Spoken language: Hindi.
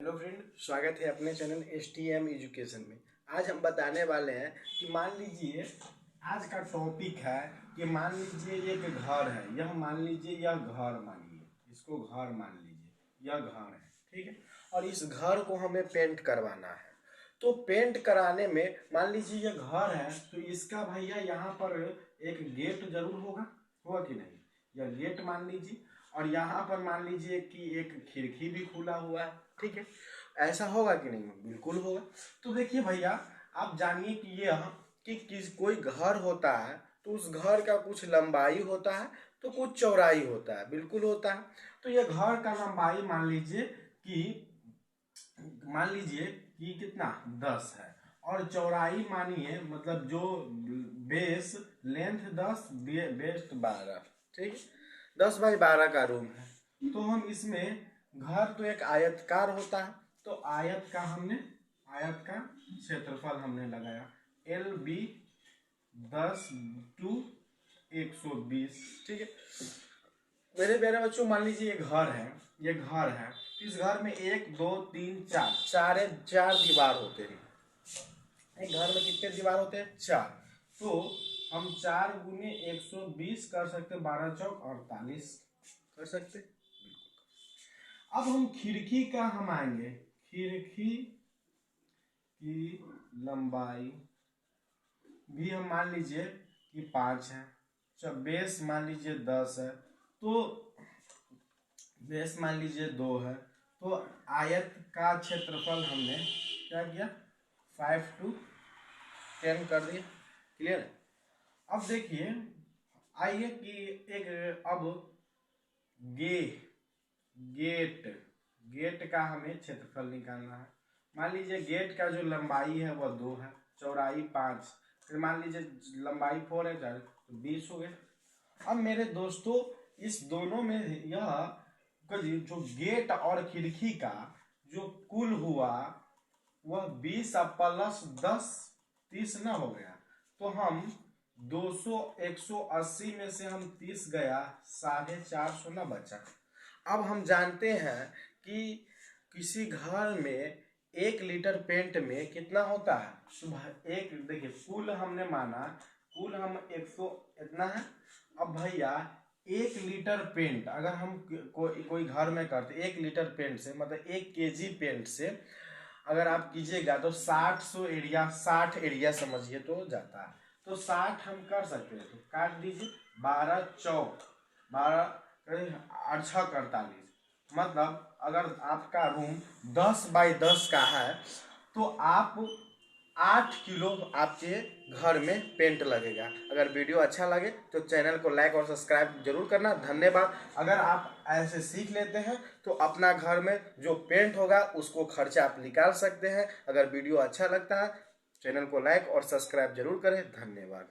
हेलो फ्रेंड, स्वागत है अपने चैनल STM एजुकेशन में। आज हम बताने वाले हैं कि मान लीजिए आज का टॉपिक है कि मान लीजिए एक घर है। यह मान लीजिए यह घर मानिए, इसको घर मान लीजिए, यह घर है, ठीक है। और इस घर को हमें पेंट करवाना है। तो पेंट कराने में मान लीजिए यह घर है तो इसका भैया यहाँ पर एक गेट जरूर होगा कि नहीं। यह गेट मान लीजिए और यहाँ पर मान लीजिए कि एक खिड़की भी खुला हुआ है, ठीक है। ऐसा होगा कि नहीं? बिल्कुल होगा। तो देखिए भैया, आप जानिए कि यह कि कोई घर होता है तो उस घर का कुछ लंबाई होता है तो कुछ चौड़ाई होता है, बिल्कुल होता है। तो यह घर का लंबाई मान लीजिए कि कितना 10 है और चौड़ाई मानिए मतलब जो बेस लेंथ 10 बेस्ट 12, ठीक है। 10x12 का रूम है। तो हम इसमें घर तो एक आयतकार होता है तो आयत का क्षेत्रफल हमने लगाया LB 10/120, ठीक है। मेरे प्यारे बच्चों, मान लीजिए ये घर है। इस घर में 1 2 3 4 दीवार होते हैं। एक घर में कितने दीवार होते हैं? 4। तो हम 4 गुने 120 कर सकते, 12 चौक 48 कर सकते। अब हम खिड़की का हम आएंगे। खिड़की की लंबाई भी हम मान लीजिए कि 5 है। बेस मान लीजिए 10 है तो बेस मान लीजिए 2 है। तो आयत का क्षेत्रफल हमने क्या किया 5 to 10 कर दिया। क्लियर है? अब देखिए, आइए कि एक अब गेट का हमें क्षेत्रफल निकालना है। मान लीजिए गेट का जो लंबाई है वह 2 है, चौड़ाई 5, फिर मान लीजिए लंबाई 4 है, तो 20 हो गए। अब मेरे दोस्तों, इस दोनों में यह जो गेट और खिड़की का जो कुल हुआ वह 20 प्लस 10 30 ना हो गया। तो हम 200 180 में से हम 30 गया, 450 ना बचा। अब हम जानते हैं कि किसी घर में 1 लीटर पेंट में कितना होता है? एक देखिए, कुल हमने माना, कुल हम 100 इतना है। अब भैया 1 लीटर पेंट अगर हम कोई घर में करते 1 लीटर पेंट से मतलब 1 kg पेंट से अगर आप कीजिएगा तो 60 एरिया समझिए तो जाता है। तो 60 हम कर सकते हैं, तो काट दीजिए, 12 चौक 12 8 6 48। मतलब अगर आपका रूम 10x10 का है तो आप 8 किलो आपके घर में पेंट लगेगा। अगर वीडियो अच्छा लगे तो चैनल को लाइक और सब्सक्राइब जरूर करना। धन्यवाद। अगर आप ऐसे सीख लेते हैं तो अपना घर में जो पेंट होगा उसको खर्चा आप निकाल सकते हैं। अगर वीडियो अच्छा लगता है चैनल को लाइक और सब्सक्राइब जरूर करें। धन्यवाद।